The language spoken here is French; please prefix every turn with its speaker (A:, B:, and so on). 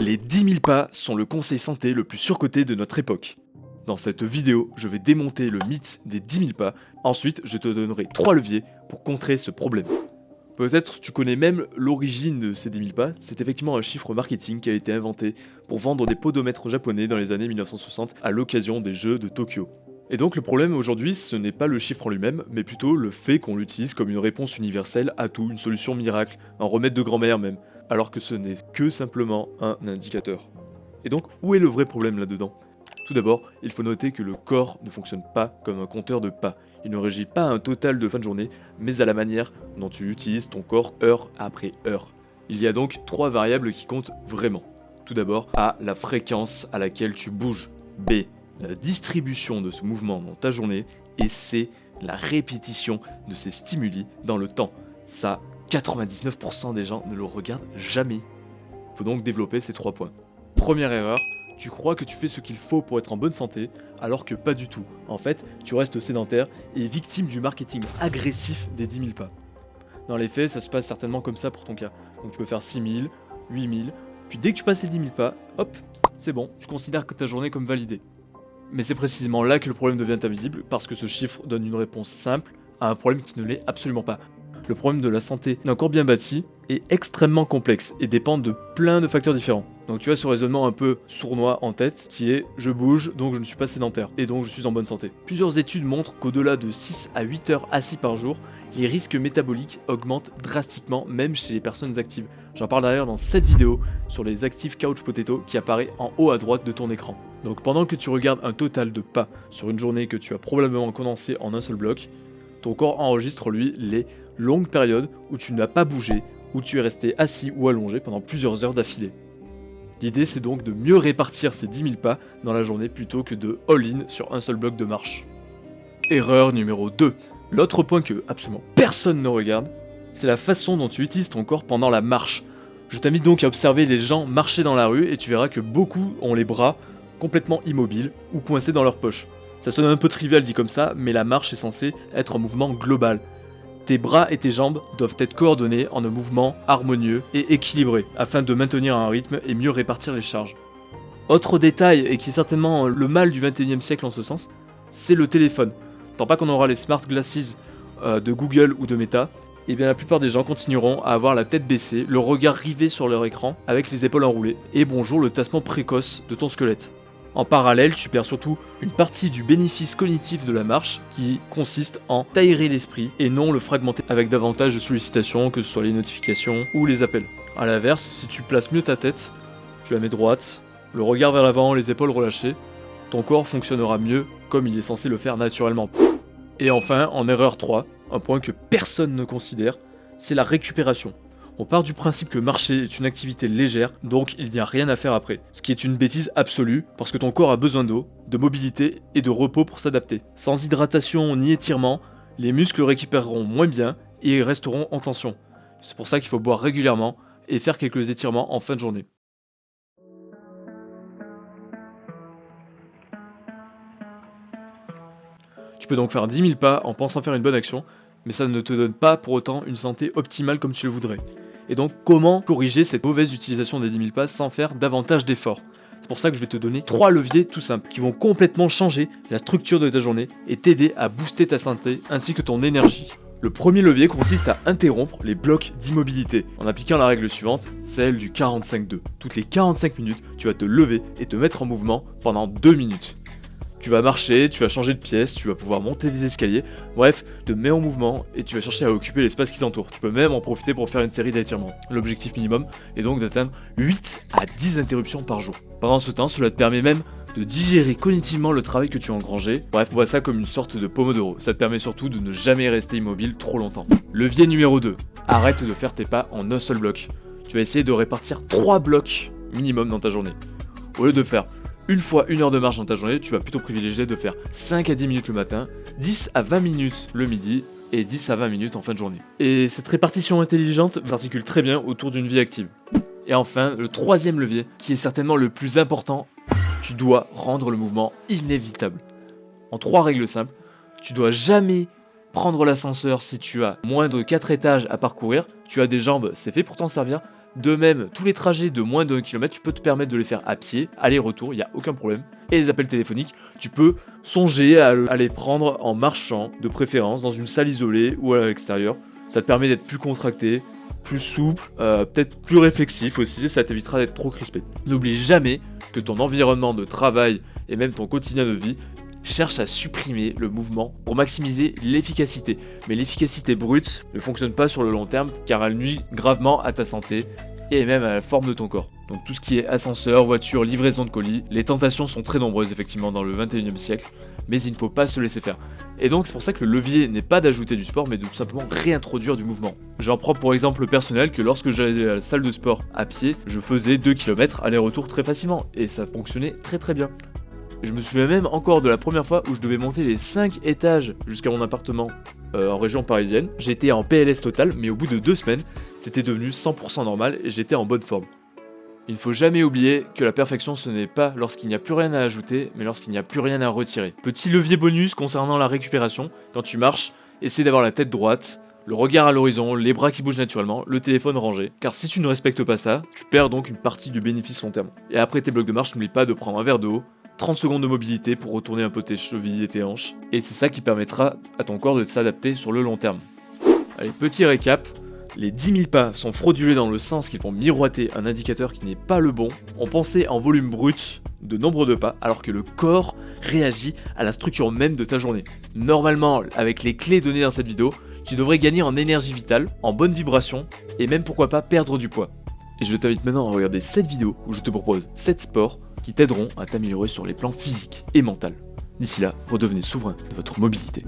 A: Les 10 000 pas sont le conseil santé le plus surcoté de notre époque. Dans cette vidéo, je vais démonter le mythe des 10 000 pas. Ensuite, je te donnerai 3 leviers pour contrer ce problème. Peut-être tu connais même l'origine de ces 10 000 pas. C'est effectivement un chiffre marketing qui a été inventé pour vendre des podomètres japonais dans les années 1960 à l'occasion des Jeux de Tokyo. Et donc le problème aujourd'hui, ce n'est pas le chiffre en lui-même, mais plutôt le fait qu'on l'utilise comme une réponse universelle à tout, une solution miracle, un remède de grand-mère même, alors que ce n'est que simplement un indicateur. Et donc, où est le vrai problème là-dedans ? Tout d'abord, il faut noter que le corps ne fonctionne pas comme un compteur de pas. Il ne régit pas un total de fin de journée, mais à la manière dont tu utilises ton corps heure après heure. Il y a donc 3 variables qui comptent vraiment. Tout d'abord, A, la fréquence à laquelle tu bouges. B, la distribution de ce mouvement dans ta journée. Et C, la répétition de ces stimuli dans le temps. Ça, 99% des gens ne le regardent jamais. Faut donc développer ces 3 points. Première erreur, tu crois que tu fais ce qu'il faut pour être en bonne santé, alors que pas du tout. En fait, tu restes sédentaire et victime du marketing agressif des 10 000 pas. Dans les faits, ça se passe certainement comme ça pour ton cas. Donc tu peux faire 6 000, 8 000, puis dès que tu passes les 10 000 pas, hop, c'est bon, tu considères que ta journée comme validée. Mais c'est précisément là que le problème devient invisible, parce que ce chiffre donne une réponse simple à un problème qui ne l'est absolument pas. Le problème de la santé d'un corps bien bâti est extrêmement complexe et dépend de plein de facteurs différents. Donc tu as ce raisonnement un peu sournois en tête qui est je bouge donc je ne suis pas sédentaire et donc je suis en bonne santé. Plusieurs études montrent qu'au-delà de 6 à 8 heures assis par jour, les risques métaboliques augmentent drastiquement même chez les personnes actives. J'en parle d'ailleurs dans cette vidéo sur les actifs couch potato qui apparaît en haut à droite de ton écran. Donc pendant que tu regardes un total de pas sur une journée que tu as probablement condensé en un seul bloc, ton corps enregistre lui les longues périodes où tu n'as pas bougé, où tu es resté assis ou allongé pendant plusieurs heures d'affilée. L'idée c'est donc de mieux répartir ces 10 000 pas dans la journée plutôt que de all-in sur un seul bloc de marche. Erreur numéro 2. L'autre point que absolument personne ne regarde, c'est la façon dont tu utilises ton corps pendant la marche. Je t'invite donc à observer les gens marcher dans la rue et tu verras que beaucoup ont les bras complètement immobiles ou coincés dans leur poche. Ça sonne un peu trivial dit comme ça, mais la marche est censée être un mouvement global. Tes bras et tes jambes doivent être coordonnés en un mouvement harmonieux et équilibré, afin de maintenir un rythme et mieux répartir les charges. Autre détail, et qui est certainement le mal du 21e siècle en ce sens, c'est le téléphone. Tant pas qu'on aura les smart glasses de Google ou de Meta, et bien la plupart des gens continueront à avoir la tête baissée, le regard rivé sur leur écran, avec les épaules enroulées, et bonjour le tassement précoce de ton squelette. En parallèle, tu perds surtout une partie du bénéfice cognitif de la marche qui consiste en t'aérer l'esprit et non le fragmenter avec davantage de sollicitations que ce soit les notifications ou les appels. A l'inverse, si tu places mieux ta tête, tu la mets droite, le regard vers l'avant, les épaules relâchées, ton corps fonctionnera mieux comme il est censé le faire naturellement. Et enfin, en erreur 3, un point que personne ne considère, c'est la récupération. On part du principe que marcher est une activité légère, donc il n'y a rien à faire après. Ce qui est une bêtise absolue, parce que ton corps a besoin d'eau, de mobilité et de repos pour s'adapter. Sans hydratation ni étirement, les muscles récupéreront moins bien et resteront en tension. C'est pour ça qu'il faut boire régulièrement et faire quelques étirements en fin de journée. Tu peux donc faire 10 000 pas en pensant faire une bonne action, mais ça ne te donne pas pour autant une santé optimale comme tu le voudrais. Et donc, comment corriger cette mauvaise utilisation des 10 000 pas sans faire davantage d'efforts ? C'est pour ça que je vais te donner 3 leviers tout simples qui vont complètement changer la structure de ta journée et t'aider à booster ta santé ainsi que ton énergie. Le premier levier consiste à interrompre les blocs d'immobilité en appliquant la règle suivante, celle du 45-2. Toutes les 45 minutes, tu vas te lever et te mettre en mouvement pendant 2 minutes. Tu vas marcher, tu vas changer de pièce, tu vas pouvoir monter des escaliers, bref, te mets en mouvement et tu vas chercher à occuper l'espace qui t'entoure. Tu peux même en profiter pour faire une série d'étirements. L'objectif minimum est donc d'atteindre 8 à 10 interruptions par jour. Pendant ce temps, cela te permet même de digérer cognitivement le travail que tu as engrangé. Bref, vois ça comme une sorte de pomodoro. Ça te permet surtout de ne jamais rester immobile trop longtemps. Levier numéro 2. Arrête de faire tes pas en un seul bloc. Tu vas essayer de répartir 3 blocs minimum dans ta journée. Au lieu de faire une fois 1 heure de marche dans ta journée, tu vas plutôt privilégier de faire 5 à 10 minutes le matin, 10 à 20 minutes le midi et 10 à 20 minutes en fin de journée. Et cette répartition intelligente s'articule très bien autour d'une vie active. Et enfin, le troisième levier, qui est certainement le plus important, tu dois rendre le mouvement inévitable. En 3 règles simples, tu dois jamais prendre l'ascenseur si tu as moins de 4 étages à parcourir, tu as des jambes, c'est fait pour t'en servir, De même, tous les trajets de moins d'1 km, tu peux te permettre de les faire à pied, aller-retour, il n'y a aucun problème. Et les appels téléphoniques, tu peux songer à les prendre en marchant, de préférence, dans une salle isolée ou à l'extérieur. Ça te permet d'être plus contracté, plus souple, peut-être plus réflexif aussi, ça t'évitera d'être trop crispé. N'oublie jamais que ton environnement de travail et même ton quotidien de vie cherche à supprimer le mouvement pour maximiser l'efficacité. Mais l'efficacité brute ne fonctionne pas sur le long terme car elle nuit gravement à ta santé et même à la forme de ton corps. Donc tout ce qui est ascenseur, voiture, livraison de colis, les tentations sont très nombreuses effectivement dans le 21e siècle, mais il ne faut pas se laisser faire. Et donc c'est pour ça que le levier n'est pas d'ajouter du sport, mais de tout simplement réintroduire du mouvement. J'en prends pour exemple personnel que lorsque j'allais à la salle de sport à pied, je faisais 2 km aller-retour très facilement, et ça fonctionnait très très bien. Je me souviens même encore de la première fois où je devais monter les 5 étages jusqu'à mon appartement en région parisienne. J'étais en PLS total, mais au bout de 2 semaines, c'était devenu 100% normal et j'étais en bonne forme. Il ne faut jamais oublier que la perfection ce n'est pas lorsqu'il n'y a plus rien à ajouter, mais lorsqu'il n'y a plus rien à retirer. Petit levier bonus concernant la récupération, quand tu marches, essaie d'avoir la tête droite, le regard à l'horizon, les bras qui bougent naturellement, le téléphone rangé. Car si tu ne respectes pas ça, tu perds donc une partie du bénéfice long terme. Et après tes blocs de marche, n'oublie pas de prendre un verre d'eau, 30 secondes de mobilité pour retourner un peu tes chevilles et tes hanches. Et c'est ça qui permettra à ton corps de s'adapter sur le long terme. Allez, petit récap. Les 10 000 pas sont fraudulés dans le sens qu'ils vont miroiter un indicateur qui n'est pas le bon. On pensait en volume brut de nombre de pas, alors que le corps réagit à la structure même de ta journée. Normalement, avec les clés données dans cette vidéo, tu devrais gagner en énergie vitale, en bonne vibration, et même pourquoi pas perdre du poids. Et je t'invite maintenant à regarder cette vidéo où je te propose 7 sports qui t'aideront à t'améliorer sur les plans physiques et mental. D'ici là, redevenez souverain de votre mobilité.